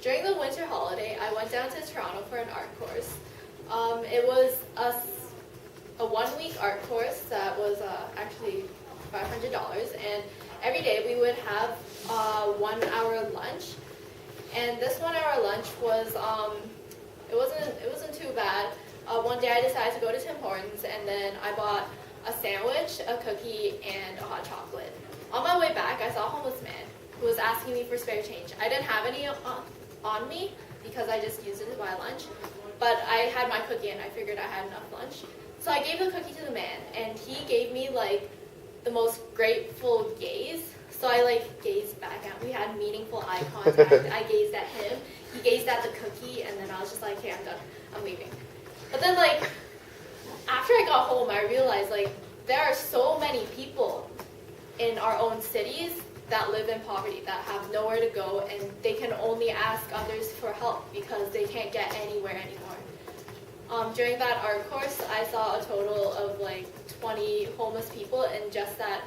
During the winter holiday, I went down to Toronto for an art course. It was a one-week art course that was actually $500, and every day we would have 1 hour lunch. And this 1 hour lunch was it wasn't too bad. One day I decided to go to Tim Hortons, and then I bought a sandwich, a cookie, and a hot chocolate. On my way back, I saw a homeless man who was asking me for spare change. I didn't have any on me because I just used it to buy lunch, but I had my cookie and I figured I had enough lunch. So I gave the cookie to the man, and he gave me like the most grateful gaze. So I like gazed back at him. We had meaningful eye contact. I gazed at him. He gazed at the cookie, and then I was just like, okay, I'm done. I'm leaving. But then like after I got home, I realized like there are so many people in our own cities that live in poverty, that have nowhere to go, and they can only ask others for help because they can't get anywhere anymore. During that art course, I saw a total of like 20 homeless people in just that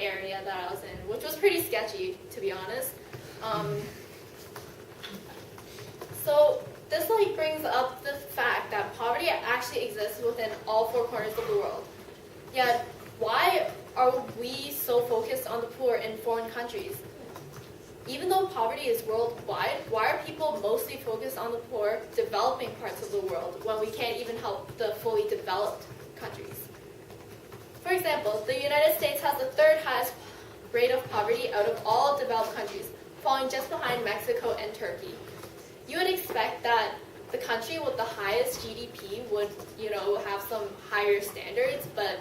area that I was in, which was pretty sketchy, to be honest. So this like brings up the fact that poverty actually exists within all four corners of the world. Yet, why are we so focused on the poor in foreign countries? Even though poverty is worldwide, why are people mostly focused on the poor developing parts of the world when we can't even help the fully developed countries? For example, the United States has the third highest rate of poverty out of all developed countries, falling just behind Mexico and Turkey. You would expect that the country with the highest GDP would, have some higher standards, but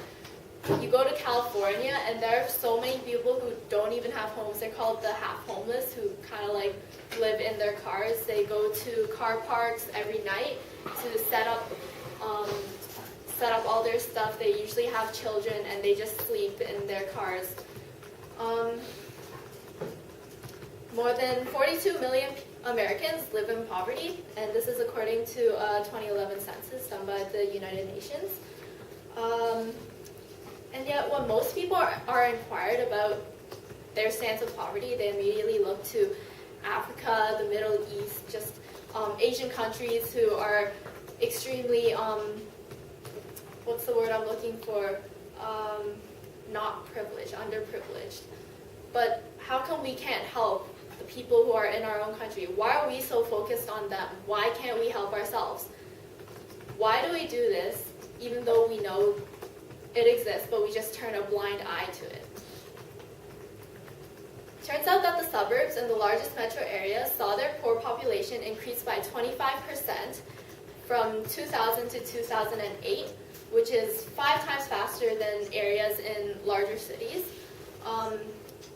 you go to California and there are so many people who don't even have homes. They're called the half homeless, who kind of like live in their cars. They go to car parks every night to set up all their stuff. They usually have children and they just sleep in their cars. More than 42 million Americans live in poverty, and this is according to a 2011 census done by the United Nations. And yet when most people are inquired about their stance of poverty, they immediately look to Africa, the Middle East, just Asian countries who are extremely, what's the word I'm looking for? Not privileged, underprivileged. But how come we can't help the people who are in our own country? Why are we so focused on them? Why can't we help ourselves? Why do we do this even though we know it exists, but we just turn a blind eye to it? Turns out that the suburbs and the largest metro areas saw their poor population increase by 25% from 2000 to 2008, which is 5 times faster than areas in larger cities.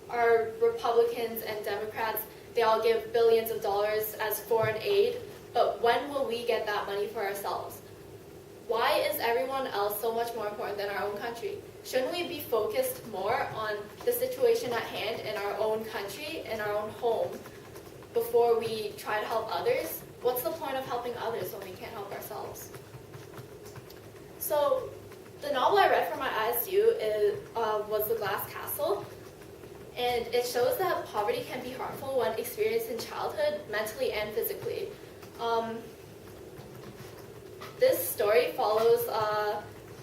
Our Republicans and Democrats, they all give billions of dollars as foreign aid, but when will we get that money for ourselves? Why is everyone else so much more important than our own country? Shouldn't we be focused more on the situation at hand in our own country, in our own home, before we try to help others? What's the point of helping others when we can't help ourselves? So, the novel I read for my ISU was The Glass Castle, and it shows that poverty can be harmful when experienced in childhood, mentally and physically. This story follows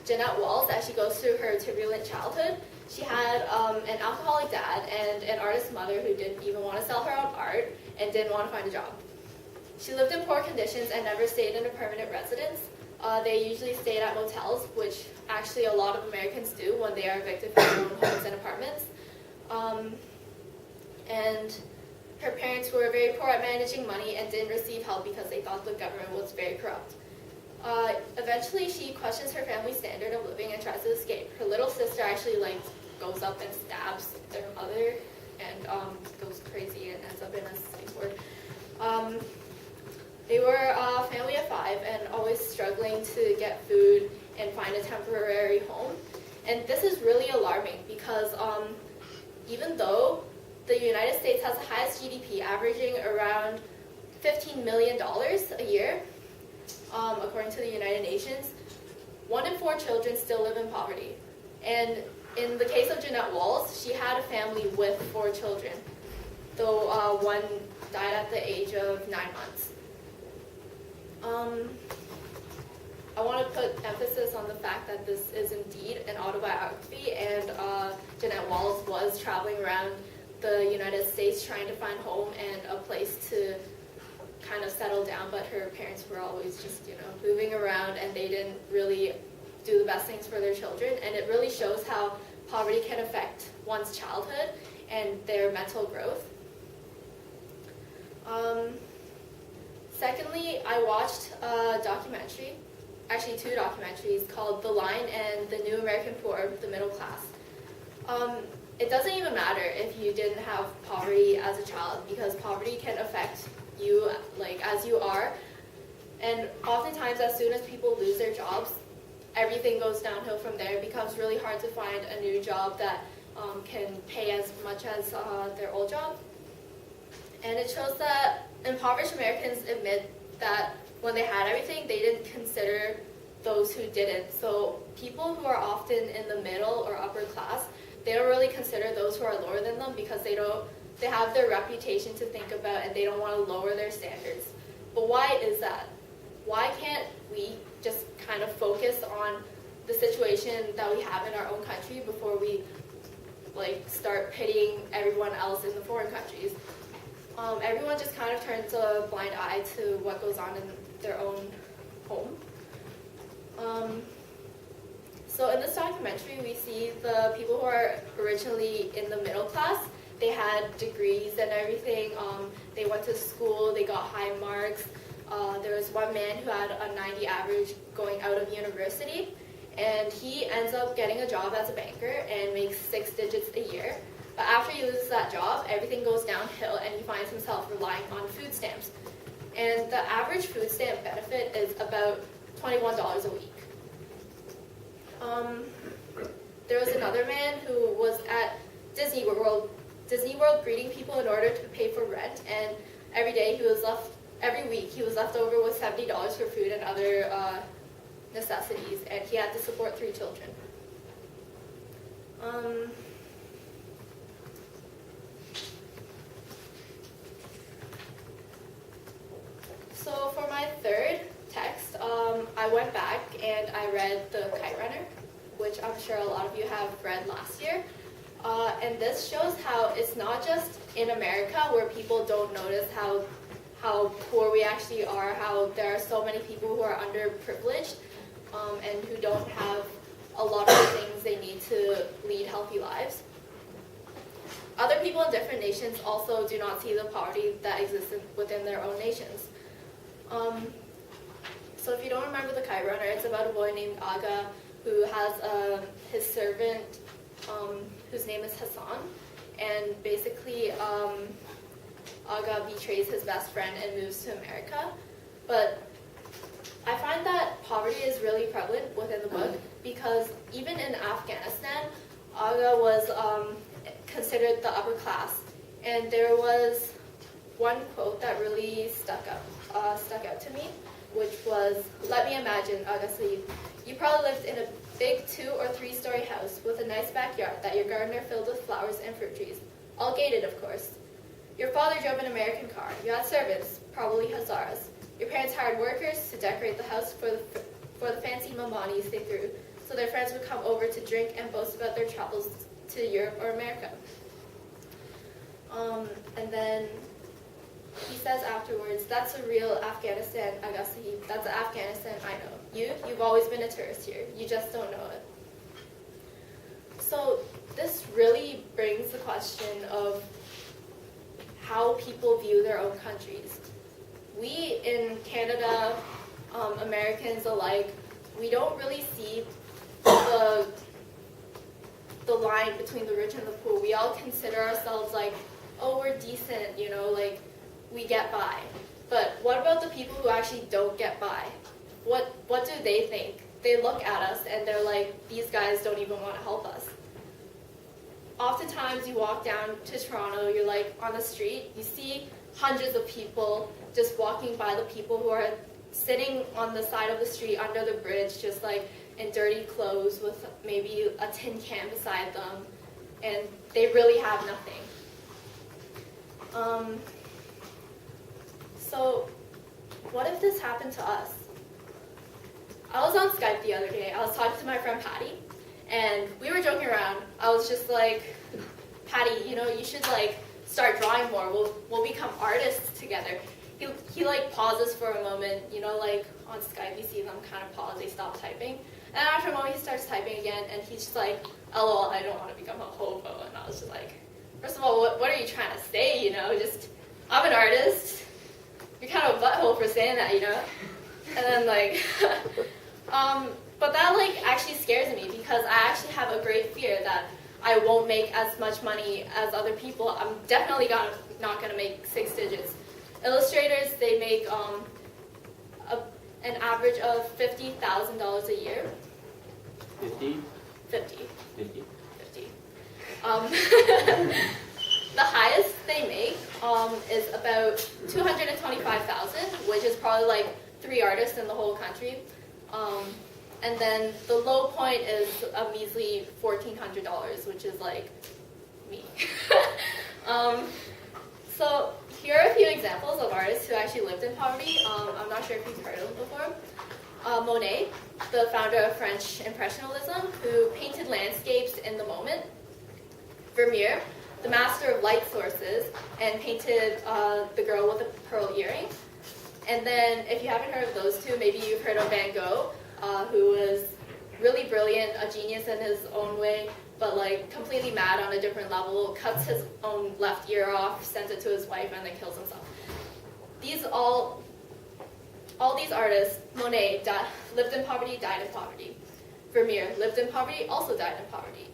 Jeanette Walls as she goes through her turbulent childhood. She had an alcoholic dad and an artist mother who didn't even want to sell her own art and didn't want to find a job. She lived in poor conditions and never stayed in a permanent residence. They usually stayed at motels, which actually a lot of Americans do when they are evicted from their own homes and apartments. And her parents were very poor at managing money and didn't receive help because they thought the government was very corrupt. Eventually, she questions her family's standard of living and tries to escape. Her little sister actually goes up and stabs their mother and goes crazy and ends up in a psych ward. They were a family of 5 and always struggling to get food and find a temporary home. And this is really alarming because even though the United States has the highest GDP, averaging around $15 million a year, according to the United Nations, 1 in 4 children still live in poverty. And in the case of Jeanette Walls, she had a family with 4 children, though one died at the age of 9 months. I want to put emphasis on the fact that this is indeed an autobiography, and Jeanette Walls was traveling around the United States trying to find home and a place to kind of settle down, but her parents were always just, moving around, and they didn't really do the best things for their children, and it really shows how poverty can affect one's childhood and their mental growth. Secondly, I watched a documentary, actually 2 documentaries, called The Line and The New American Poor, The Middle Class. It doesn't even matter if you didn't have poverty as a child, because poverty can affect you as you are. And oftentimes, as soon as people lose their jobs, everything goes downhill from there. It becomes really hard to find a new job that can pay as much as their old job. And it shows that impoverished Americans admit that when they had everything, they didn't consider those who didn't. So people who are often in the middle or upper class, they don't really consider those who are lower than them, because they have their reputation to think about, and they don't want to lower their standards. But why is that? Why can't we just kind of focus on the situation that we have in our own country before we start pitying everyone else in the foreign countries? Everyone just kind of turns a blind eye to what goes on in their own home. So in this documentary, we see the people who are originally in the middle class. They had degrees and everything. They went to school. They got high marks. There was one man who had a 90 average going out of university, and he ends up getting a job as a banker and makes 6 digits a year. But after he loses that job, everything goes downhill, and he finds himself relying on food stamps. And the average food stamp benefit is about $21 a week. There was another man who was at Disney World greeting people in order to pay for rent, and every week he was left over with $70 for food and other necessities, and he had to support 3 children. So for my third text, I went back and I read The Kite Runner, which I'm sure a lot of you have read last year. And this shows how it's not just in America where people don't notice how poor we actually are, how there are so many people who are underprivileged and who don't have a lot of the things they need to lead healthy lives. Other people in different nations also do not see the poverty that exists within their own nations. So if you don't remember The Kite Runner, it's about a boy named Aga who has his servant whose name is Hassan, and basically Aga betrays his best friend and moves to America. But I find that poverty is really prevalent within the book, because even in Afghanistan, Aga was considered the upper class, and there was one quote that really stuck out to me, which was, "Let me imagine, Aga Saeed, you probably lived in a big 2- or 3-story house with a nice backyard that your gardener filled with flowers and fruit trees, all gated, of course. Your father drove an American car. You had servants, probably Hazaras. Your parents hired workers to decorate the house for the fancy mamanis they threw, so their friends would come over to drink and boast about their travels to Europe or America." And then he says afterwards, "That's a real Afghanistan, Aga Saeed. That's the Afghanistan I know. You've always been a tourist here. You just don't know it." So this really brings the question of how people view their own countries. We in Canada, Americans alike, we don't really see the line between the rich and the poor. We all consider ourselves like, oh, we're decent, we get by. But what about the people who actually don't get by? What do they think? They look at us and they're like, these guys don't even want to help us. Oftentimes you walk down to Toronto, you're like on the street, you see hundreds of people just walking by the people who are sitting on the side of the street under the bridge, just like in dirty clothes with maybe a tin can beside them, and they really have nothing. So what if this happened to us? I was on Skype the other day. I was talking to my friend Patty, and we were joking around. I was just like, Patty, you know, you should like start drawing more. We'll become artists together. He like pauses for a moment, you know, like on Skype you see them kind of pause, they stop typing. And after a moment he starts typing again, and he's just like, LOL, I don't want to become a hobo. And I was just like, first of all, what are you trying to say, you know? Just, I'm an artist. You're kind of a butthole for saying that, you know? And then like, but that like actually scares me, because I actually have a great fear that I won't make as much money as other people. I'm definitely not gonna make 6 digits. Illustrators, they make an average of $50,000 a year. 50? 50. 50. 50. The highest they make is about $225,000, which is probably like 3 artists in the whole country. And then the low point is a measly $1,400, which is like me. So here are a few examples of artists who actually lived in poverty. I'm not sure if you've heard of them before. Monet, the founder of French Impressionism, who painted landscapes in the moment. Vermeer, the master of light sources, and painted the girl with the pearl earring. And then, if you haven't heard of those two, maybe you've heard of Van Gogh, who was really brilliant, a genius in his own way, but like completely mad on a different level, cuts his own left ear off, sends it to his wife, and then kills himself. All these artists, Monet lived in poverty, died in poverty. Vermeer lived in poverty, also died in poverty.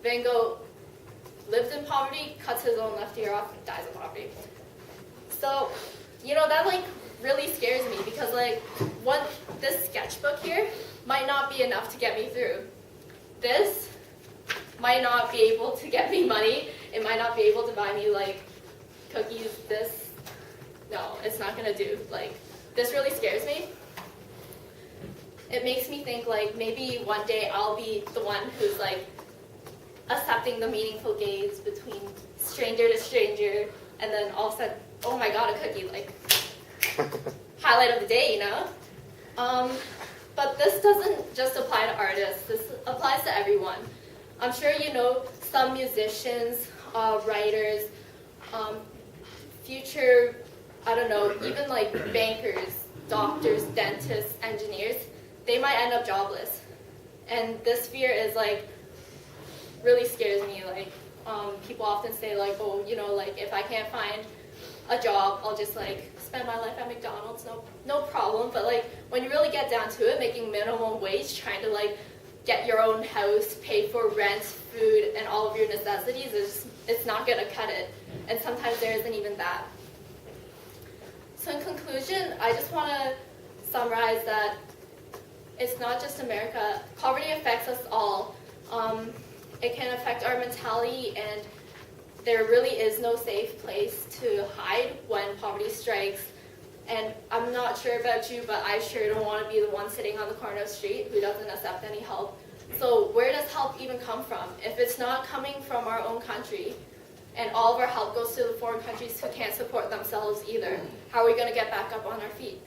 Van Gogh lived in poverty, cuts his own left ear off, and dies in poverty. So, you know, that like really scares me, because like this sketchbook here might not be enough to get me through. This might not be able to get me money. It might not be able to buy me like cookies. This, no, it's not gonna do. Like, this really scares me. It makes me think like maybe one day I'll be the one who's like accepting the meaningful gaze between stranger to stranger, and then all of a sudden, oh my god, a cookie, like highlight of the day, you know? But this doesn't just apply to artists, this applies to everyone. I'm sure you know some musicians, writers, future, I don't know, even like bankers, doctors, dentists, engineers, they might end up jobless. And this fear is like, really scares me. Like, people often say like, oh, you know, like if I can't find a job, I'll just like spend my life at McDonald's, no problem. But like when you really get down to it, making minimum wage, trying to like get your own house, pay for rent, food, and all of your necessities, it's not gonna cut it. And sometimes there isn't even that. So in conclusion, I just want to summarize that it's not just America. Poverty affects us all. It can affect our mentality, and there really is no safe place to hide when poverty strikes. And I'm not sure about you, but I sure don't want to be the one sitting on the corner of the street who doesn't accept any help. So where does help even come from? If it's not coming from our own country, and all of our help goes to the foreign countries who can't support themselves either, how are we going to get back up on our feet?